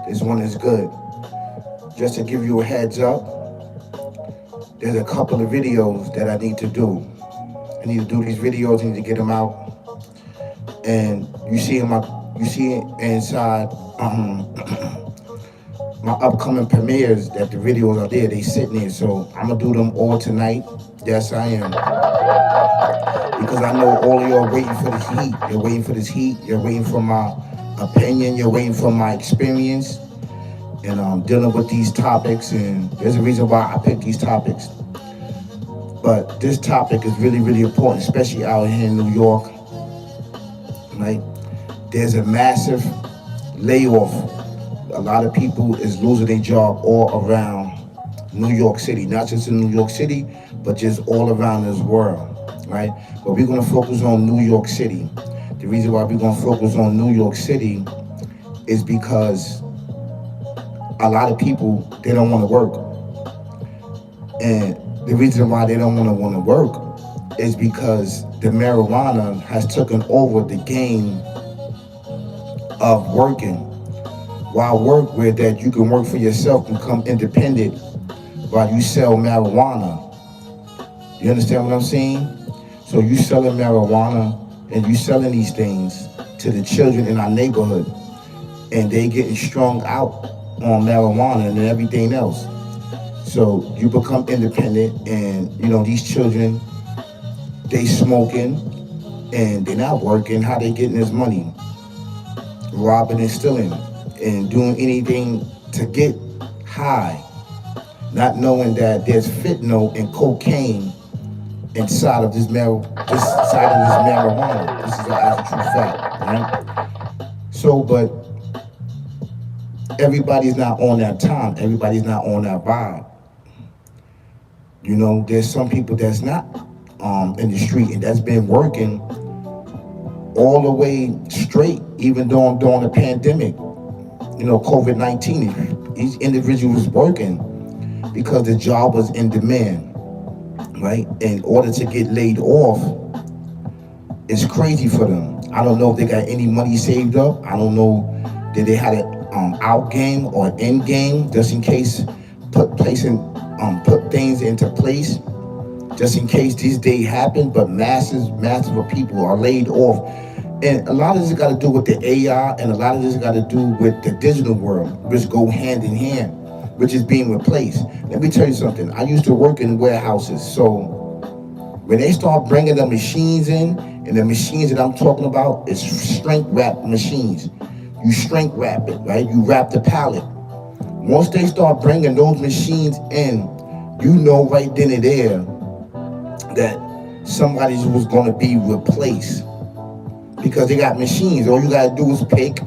This one is good. Just to give you a heads up, there's a couple of videos that I need to do. I need to do these videos, I need to get them out. And you see inside my upcoming premieres that the videos are there, they sitting there. So I'm gonna do them all tonight. Yes, I am. Because I know all of y'all waiting for this heat. You're waiting for this heat. You're waiting for my opinion. You're waiting for my experience. And dealing with these topics. And there's a reason why I picked these topics. But this topic is really, really important, especially out here in New York. Right? There's a massive layoff. A lot of people is losing their job all around New York City, not just in New York City, but just all around this world, right? But we're gonna focus on New York City. The reason why we're gonna focus on New York City is because a lot of people, they don't wanna work. And the reason why they don't wanna work is because the marijuana has taken over the game of working. While work where that you can work for yourself and become independent while you sell marijuana. You understand what I'm saying? So you selling marijuana and you selling these things to the children in our neighborhood, and they getting strung out on marijuana and everything else. So you become independent, and these children, they smoking and they're not working. How they getting this money? Robbing and stealing and doing anything to get high, not knowing that there's fentanyl and cocaine inside of this marijuana. This is a true fact, right? So, but everybody's not on that time. Everybody's not on that vibe. There's some people that's not in the street and that's been working all the way straight, even during the pandemic. COVID-19, these individuals working because the job was in demand, right? In order to get laid off, it's crazy for them. I don't know if they got any money saved up. I don't know that they had an out game or end game, just in case, put things into place, just in case this day happen. But massive of people are laid off. And a lot of this got to do with the AI, and a lot of this got to do with the digital world, which go hand in hand, which is being replaced. Let me tell you something. I used to work in warehouses. So when they start bringing the machines in, and the machines that I'm talking about is shrink wrap machines. You shrink wrap it, right? You wrap the pallet. Once they start bringing those machines in, right then and there that somebody was going to be replaced. Because they got machines. All you gotta do is pick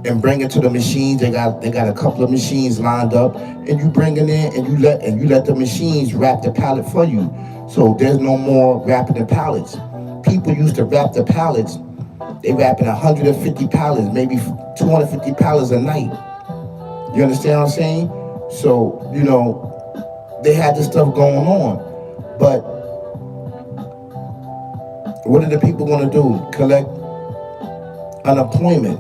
and bring it to the machines. They got a couple of machines lined up, and you bring it in, and you let the machines wrap the pallet for you. So there's no more wrapping the pallets. People used to wrap the pallets. They wrapping 150 pallets, maybe 250 pallets a night. You understand what I'm saying? So they had this stuff going on, but what are the people going to do? Collect unemployment.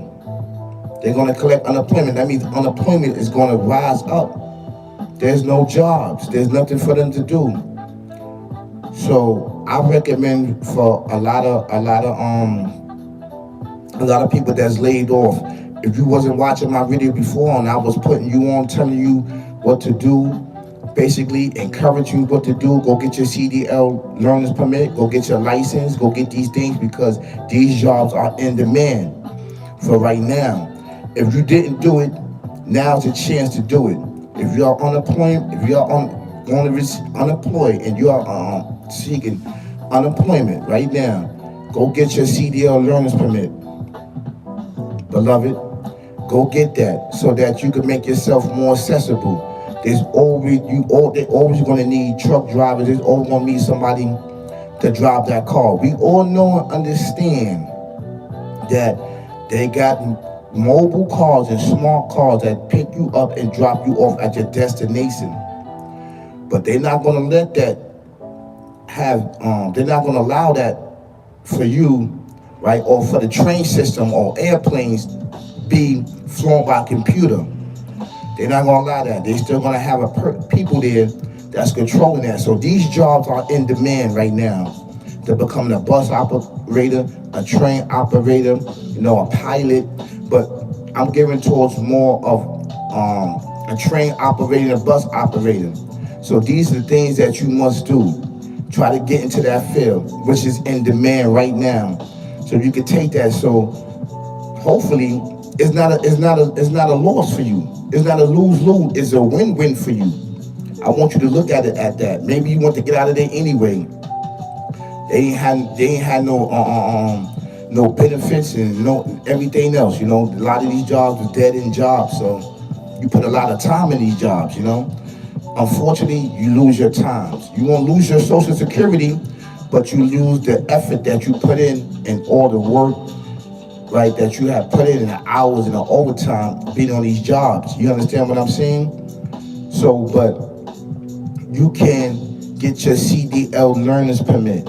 They're going to collect unemployment. That means unemployment is going to rise up. There's no jobs. There's nothing for them to do. So I recommend for a lot of people that's laid off. If you wasn't watching my video before and I was putting you on, telling you what to do, basically encourage you what to do, go get your CDL learner's permit, go get your license, go get these things, because these jobs are in demand for right now. If you didn't do it, now's a chance to do it. If you are unemployed, and you are seeking unemployment right now, go get your CDL learner's permit. Beloved, go get that so that you can make yourself more accessible. They're always going to need truck drivers. There's always going to need somebody to drive that car. We all know and understand that they got mobile cars and smart cars that pick you up and drop you off at your destination. But they're not going to let that they're not going to allow that for you, right? Or for the train system or airplanes be flown by computer. They're not gonna allow that. They're still gonna have people there that's controlling that. So these jobs are in demand right now to become a bus operator, a train operator, a pilot. But I'm giving towards more of a train operator, a bus operator. So these are the things that you must do. Try to get into that field, which is in demand right now. So you can take that. So hopefully it's not a loss for you. It's not a lose-lose. It's a win-win for you. I want you to look at it at that. Maybe you want to get out of there anyway. They ain't had no benefits and no everything else. A lot of these jobs are dead end jobs. So you put a lot of time in these jobs. Unfortunately, you lose your times. You won't lose your Social Security, but you lose the effort that you put in all the work, right, that you have put in the hours and the overtime being on these jobs. You understand what I'm saying? So, but you can get your CDL learner's permit.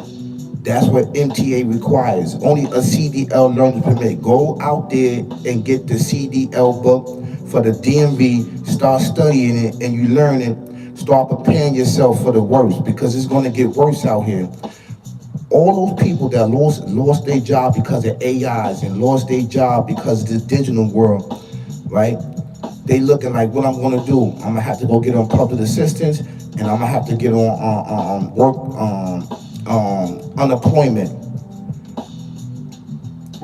That's what MTA requires. Only a CDL learner's permit. Go out there and get the CDL book for the DMV. Start studying it and you learn it. Start preparing yourself for the worst, because it's going to get worse out here. All those people that lost their job because of AIs and lost their job because of this digital world, right? They looking like, what I'm going to do? I'm going to have to go get on public assistance, and I'm going to have to get on work unemployment.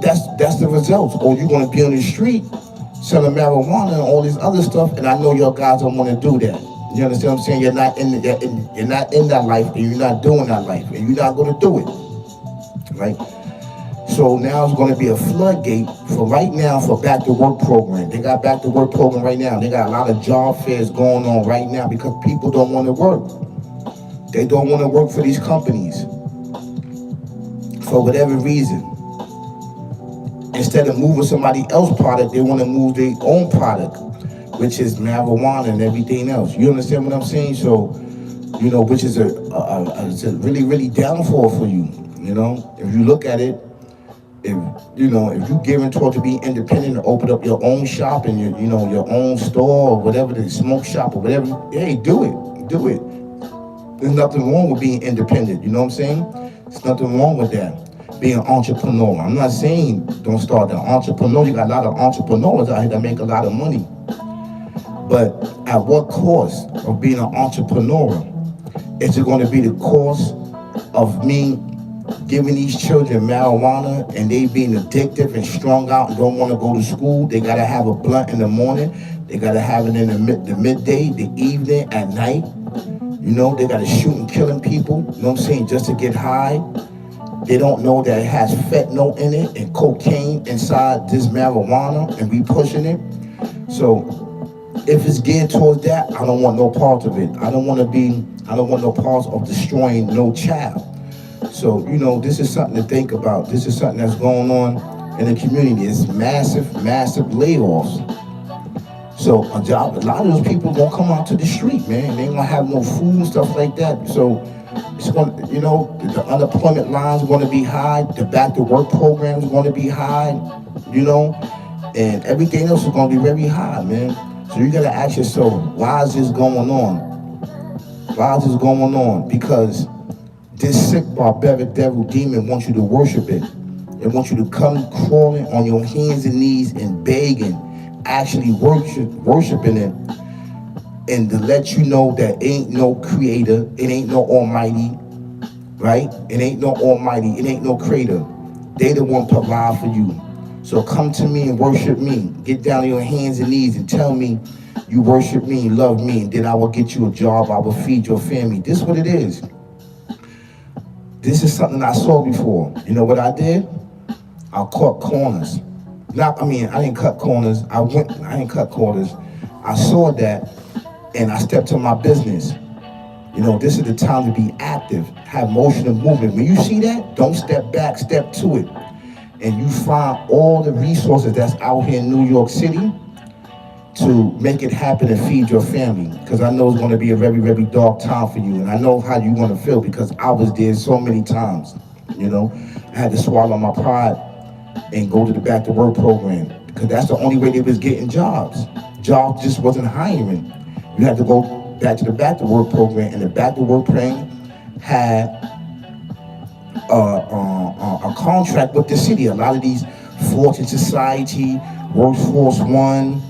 That's the results. Or you're going to be on the street selling marijuana and all this other stuff, and I know your guys don't want to do that. You understand what I'm saying? You're not in that life, and you're not doing that life, and you're not going to do it, right? So now it's going to be a floodgate for right now for back to work program. They got back to work program right now. They got a lot of job fairs going on right now because people don't want to work. They don't want to work for these companies for whatever reason. Instead of moving somebody else's product, they want to move their own product, which is marijuana and everything else. You understand what I'm saying? So, which is it's a really, really downfall for you. If you look at it, if you given toward to be independent and open up your own shop and your own store or whatever, the smoke shop or whatever, hey, do it. There's nothing wrong with being independent. You know what I'm saying? There's nothing wrong with that. Being an entrepreneur. I'm not saying don't start an entrepreneur. You got a lot of entrepreneurs out here that make a lot of money. But at what cost of being an entrepreneur? Is it going to be the cost of me giving these children marijuana and they being addictive and strung out and don't want to go to school? They got to have a blunt in the morning. They got to have it in the midday, the evening, at night. They got to shoot and killing people, you know what I'm saying, just to get high. They don't know that it has fentanyl in it and cocaine inside this marijuana, and we pushing it. So if it's geared towards that, I don't want no part of it. I don't want no parts of destroying no child. So, this is something to think about. This is something that's going on in the community. It's massive layoffs. So a lot of those people gonna come out to the street, man. They ain't gonna have no food and stuff like that. So it's going to, the unemployment line is going to be high. The back to work program is going to be high, and everything else is going to be very high, man. So you got to ask yourself, why is this going on? Why is this going on? Because this sick, barbaric devil demon wants you to worship it. It wants you to come crawling on your hands and knees and begging, actually worshiping it, and to let you know that ain't no creator, it ain't no almighty, right? It ain't no almighty, it ain't no creator. They the one provide for you. So come to me and worship me. Get down on your hands and knees and tell me you worship me and love me, and then I will get you a job, I will feed your family. This is what it is. This is something I saw before. You know what I did? I cut corners. I didn't cut corners. I didn't cut corners. I saw that, and I stepped to my business. This is the time to be active, have motion and movement. When you see that, don't step back, step to it. And you find all the resources that's out here in New York City to make it happen and feed your family. Because I know it's going to be a very, very dark time for you. And I know how you're going to feel because I was there so many times. I had to swallow my pride and go to the back to work program. because that's the only way they was getting jobs. Jobs just wasn't hiring. You had to go back to the Back to Work program, and the Back to Work program had a contract with the city. A lot of these Fortune Society, Workforce One,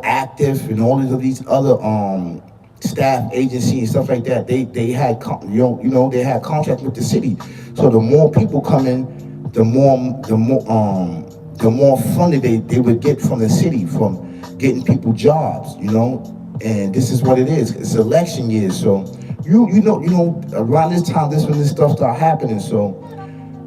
Active, and all of these other staff agencies and stuff like that. They had they had contracts with the city. So the more people come in, the more funding they would get from the city from getting people jobs. And this is what it is. It's election year, so around this time, this when this stuff start happening. So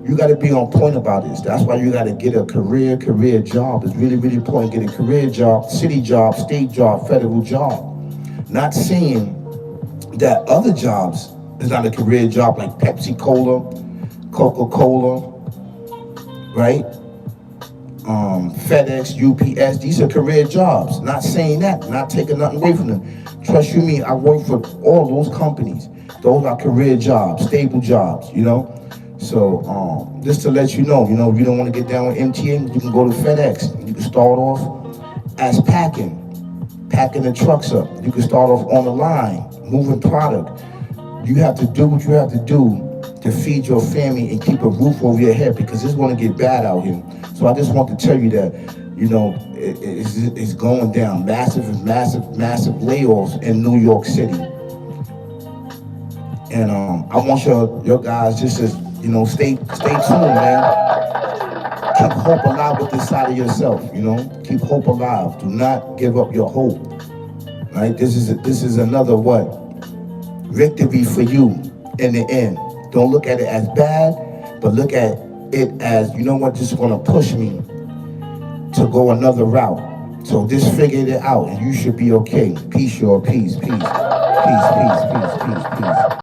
you got to be on point about this. That's why you got to get a career job. It's really, really important. Get a career job, city job, state job, federal job. Not saying that other jobs is not a career job, like Pepsi Cola, Coca-Cola, right? FedEx, UPS. These are career jobs. Not saying that. Not taking nothing away from them. Trust you me, I work for all those companies. Those are career jobs, stable jobs. So just to let you know, if you don't want to get down with MTA, you can go to FedEx. You can start off as packing the trucks up. You can start off on the line, moving product. You have to do what you have to do to feed your family and keep a roof over your head, because it's going to get bad out here. So I just want to tell you that, it's going down. Massive layoffs in New York City. And I want your guys just to, stay tuned, man. Keep hope alive with this side of yourself, Keep hope alive. Do not give up your hope. Right? This is another victory for you in the end. Don't look at it as bad, but look at it as, this is gonna push me to go another route. So just figure it out and you should be okay. Peace, y'all. Peace. Peace. Peace. Peace. Peace.